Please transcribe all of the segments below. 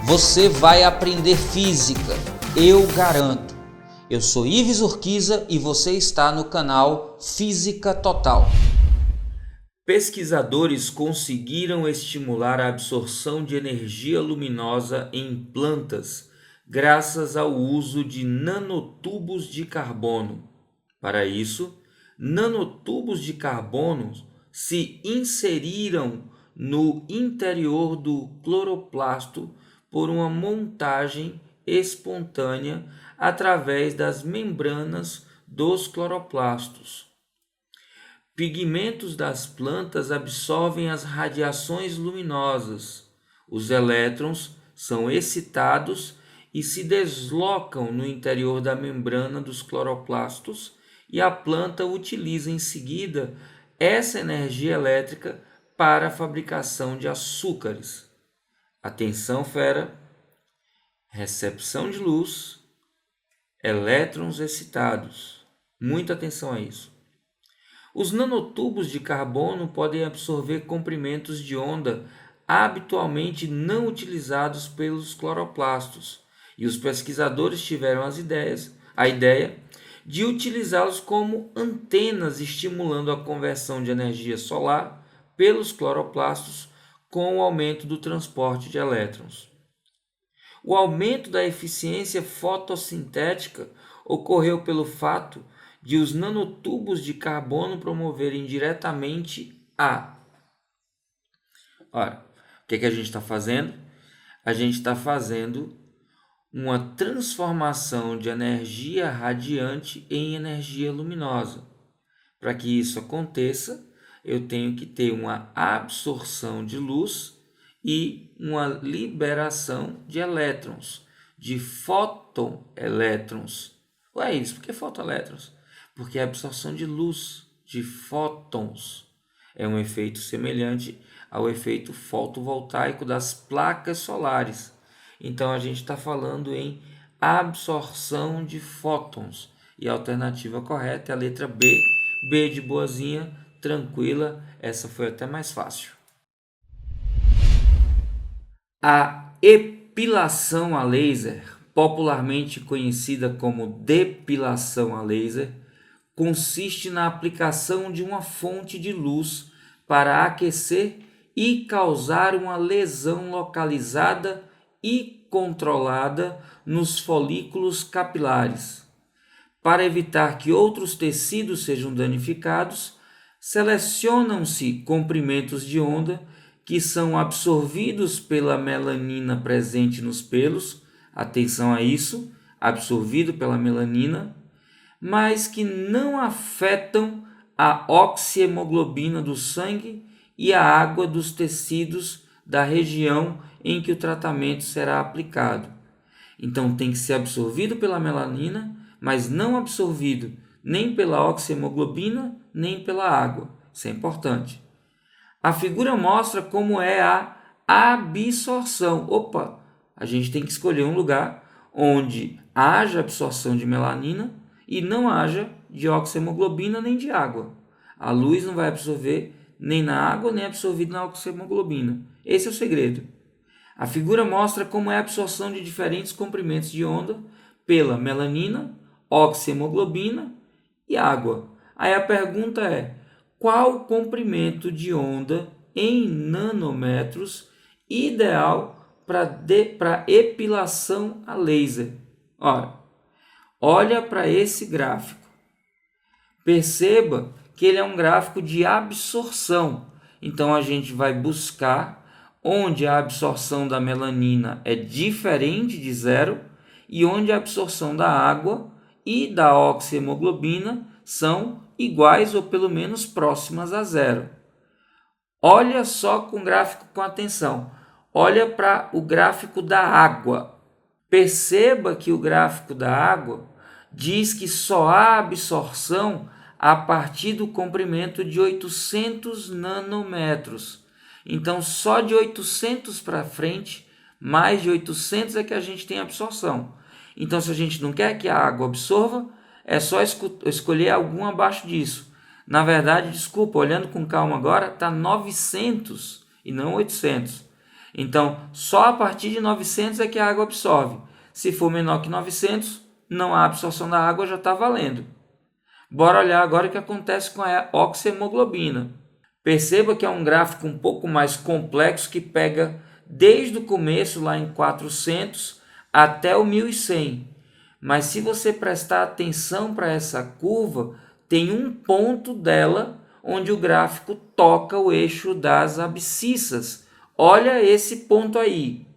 Você vai aprender física, eu garanto. Eu sou Ives Urquiza e você está no canal Física Total. Pesquisadores conseguiram estimular a absorção de energia luminosa em plantas graças ao uso de nanotubos de carbono. Para isso, nanotubos de carbono se inseriram no interior do cloroplasto por uma montagem espontânea através das membranas dos cloroplastos. Pigmentos das plantas absorvem as radiações luminosas. Os elétrons são excitados e se deslocam no interior da membrana dos cloroplastos e a planta utiliza em seguida essa energia elétrica para a fabricação de açúcares. Atenção, fera! Recepção de luz, elétrons excitados. Muita atenção a isso. Os nanotubos de carbono podem absorver comprimentos de onda habitualmente não utilizados pelos cloroplastos, e os pesquisadores tiveram a ideia de utilizá-los como antenas, estimulando a conversão de energia solar pelos cloroplastos com o aumento do transporte de elétrons. O aumento da eficiência fotossintética ocorreu pelo fato de os nanotubos de carbono promoverem diretamente a... Ora, o que a gente está fazendo? A gente está fazendo uma transformação de energia radiante em energia luminosa. Para que isso aconteça, eu tenho que ter uma absorção de luz e uma liberação de elétrons, de fotoelétrons. Ué, isso, por que fotoelétrons? Porque a absorção de luz, de fótons, é um efeito semelhante ao efeito fotovoltaico das placas solares. Então, a gente está falando em absorção de fótons. E a alternativa correta é a letra B. B de boazinha, tranquila, essa foi até mais fácil. A epilação a laser, popularmente conhecida como depilação a laser, consiste na aplicação de uma fonte de luz para aquecer e causar uma lesão localizada e controlada nos folículos capilares. Para evitar que outros tecidos sejam danificados, selecionam-se comprimentos de onda que são absorvidos pela melanina presente nos pelos, atenção a isso, absorvido pela melanina, mas que não afetam a oxihemoglobina do sangue e a água dos tecidos da região em que o tratamento será aplicado. Então tem que ser absorvido pela melanina, mas não absorvido nem pela oxihemoglobina, nem pela água. Isso é importante. A figura mostra como é a absorção. Opa, a gente tem que escolher um lugar onde haja absorção de melanina e não haja de oxihemoglobina nem de água. A luz não vai absorver nem na água, nem absorvido na oxihemoglobina. Esse é o segredo. A figura mostra como é a absorção de diferentes comprimentos de onda pela melanina, oxihemoglobina e água. Aí a pergunta é: qual o comprimento de onda em nanômetros ideal para epilação a laser? Ora, olha para esse gráfico. Perceba que ele é um gráfico de absorção. Então a gente vai buscar onde a absorção da melanina é diferente de zero e onde a absorção da água e da oxihemoglobina são iguais ou pelo menos próximas a zero. Olha só com o gráfico com atenção. Olha para o gráfico da água. Perceba que o gráfico da água diz que só há absorção a partir do comprimento de 800 nanômetros. Então, só de 800 para frente, mais de 800 é que a gente tem absorção. Então, se a gente não quer que a água absorva, é só escolher algum abaixo disso. Na verdade, desculpa, olhando com calma agora, está 900 e não 800. Então, só a partir de 900 é que a água absorve. Se for menor que 900, não há absorção da água, já está valendo. Bora olhar agora o que acontece com a oxihemoglobina. Perceba que é um gráfico um pouco mais complexo que pega desde o começo, lá em 400, até o 1100. Mas se você prestar atenção para essa curva, tem um ponto dela onde o gráfico toca o eixo das abscissas. Olha esse ponto aí.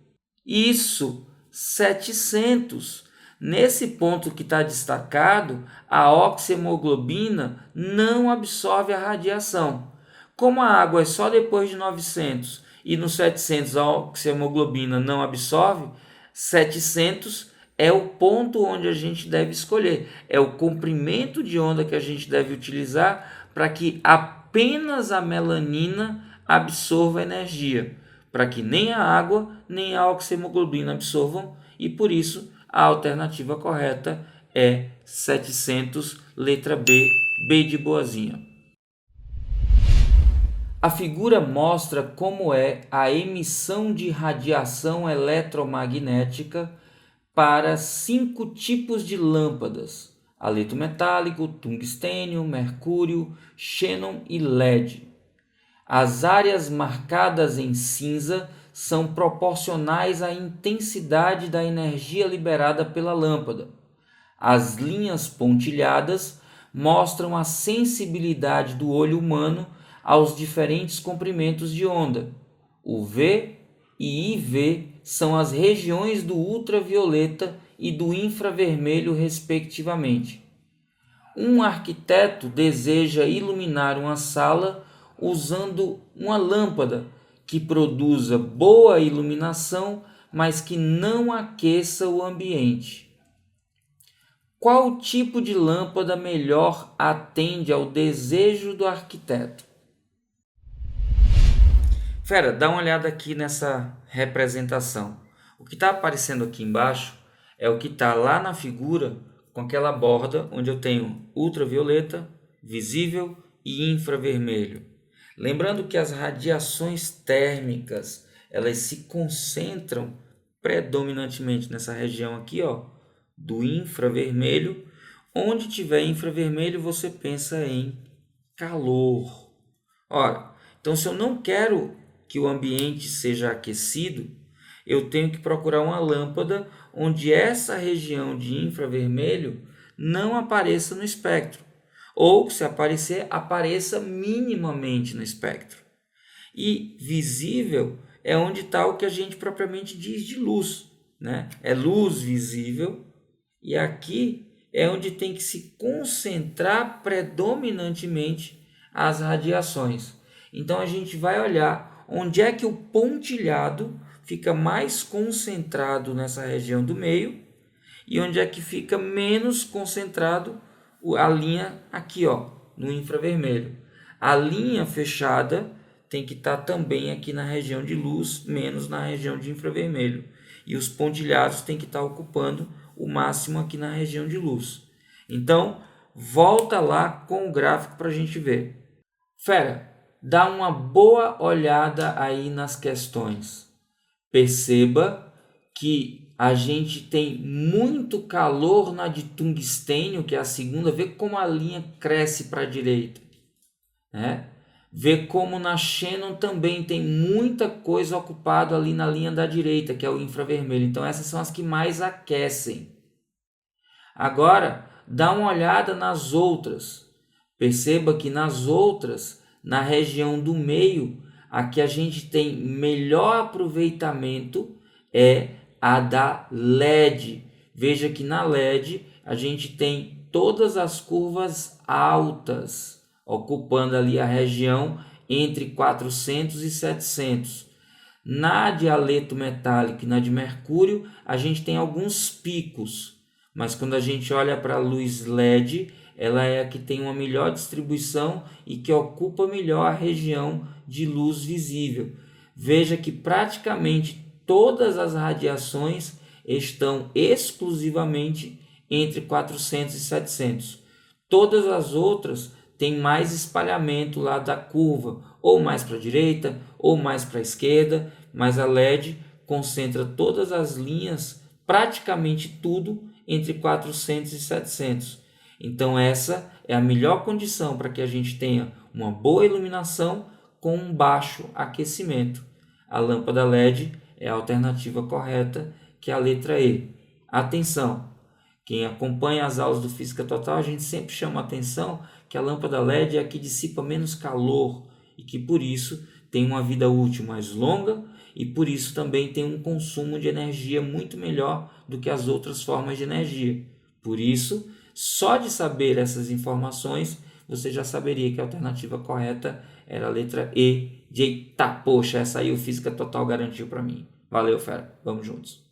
Isso, 700. Nesse ponto que está destacado, a oxihemoglobina não absorve a radiação. Como a água é só depois de 900 e no 700 a oxihemoglobina não absorve, 700 é o ponto onde a gente deve escolher. É o comprimento de onda que a gente deve utilizar para que apenas a melanina absorva energia, para que nem a água nem a oxihemoglobina absorvam, e por isso a alternativa correta é 700, letra B, B de boazinha. A figura mostra como é a emissão de radiação eletromagnética para 5 tipos de lâmpadas: haleto metálico, tungstênio, mercúrio, xênon e LED. As áreas marcadas em cinza são proporcionais à intensidade da energia liberada pela lâmpada. As linhas pontilhadas mostram a sensibilidade do olho humano aos diferentes comprimentos de onda. O V e IV são as regiões do ultravioleta e do infravermelho, respectivamente. Um arquiteto deseja iluminar uma sala usando uma lâmpada que produza boa iluminação, mas que não aqueça o ambiente. Qual tipo de lâmpada melhor atende ao desejo do arquiteto? Fera, dá uma olhada aqui nessa representação. O que está aparecendo aqui embaixo é o que está lá na figura com aquela borda onde eu tenho ultravioleta, visível e infravermelho. Lembrando que as radiações térmicas, elas se concentram predominantemente nessa região aqui, ó, do infravermelho. Onde tiver infravermelho, você pensa em calor. Ora, então se eu não quero que o ambiente seja aquecido, eu tenho que procurar uma lâmpada onde essa região de infravermelho não apareça no espectro, ou se aparecer, apareça minimamente no espectro. E visível é onde está o que a gente propriamente diz de luz, né? É luz visível, e aqui é onde tem que se concentrar predominantemente as radiações. Então a gente vai olhar onde é que o pontilhado fica mais concentrado nessa região do meio e onde é que fica menos concentrado a linha aqui, ó, no infravermelho. A linha fechada tem que estar também aqui na região de luz, menos na região de infravermelho. E os pontilhados tem que estar ocupando o máximo aqui na região de luz. Então, volta lá com o gráfico para a gente ver. Fera, dá uma boa olhada aí nas questões. Perceba que a gente tem muito calor na de tungstênio, que é a segunda. Vê como a linha cresce para a direita, né? Vê como na xênon também tem muita coisa ocupada ali na linha da direita, que é o infravermelho. Então essas são as que mais aquecem. Agora, dá uma olhada nas outras. Perceba que nas outras, na região do meio, a que a gente tem melhor aproveitamento é a da LED. Veja que na LED a gente tem todas as curvas altas, ocupando ali a região entre 400 e 700. Na de haleto metálico e na de mercúrio, a gente tem alguns picos, mas quando a gente olha para a luz LED, ela é a que tem uma melhor distribuição e que ocupa melhor a região de luz visível. Veja que praticamente todas as radiações estão exclusivamente entre 400 e 700. Todas as outras têm mais espalhamento lá da curva, ou mais para a direita, ou mais para a esquerda. mas a LED concentra todas as linhas, praticamente tudo, entre 400 e 700. Então essa é a melhor condição para que a gente tenha uma boa iluminação com um baixo aquecimento. A lâmpada LED é a alternativa correta, que é a letra E. Atenção! Quem acompanha as aulas do Física Total, a gente sempre chama a atenção que a lâmpada LED é a que dissipa menos calor e que por isso tem uma vida útil mais longa e por isso também tem um consumo de energia muito melhor do que as outras formas de energia. Por isso, só de saber essas informações, você já saberia que a alternativa correta era a letra E de eita, poxa, essa aí o Física Total garantiu para mim. Valeu, fera. Vamos juntos.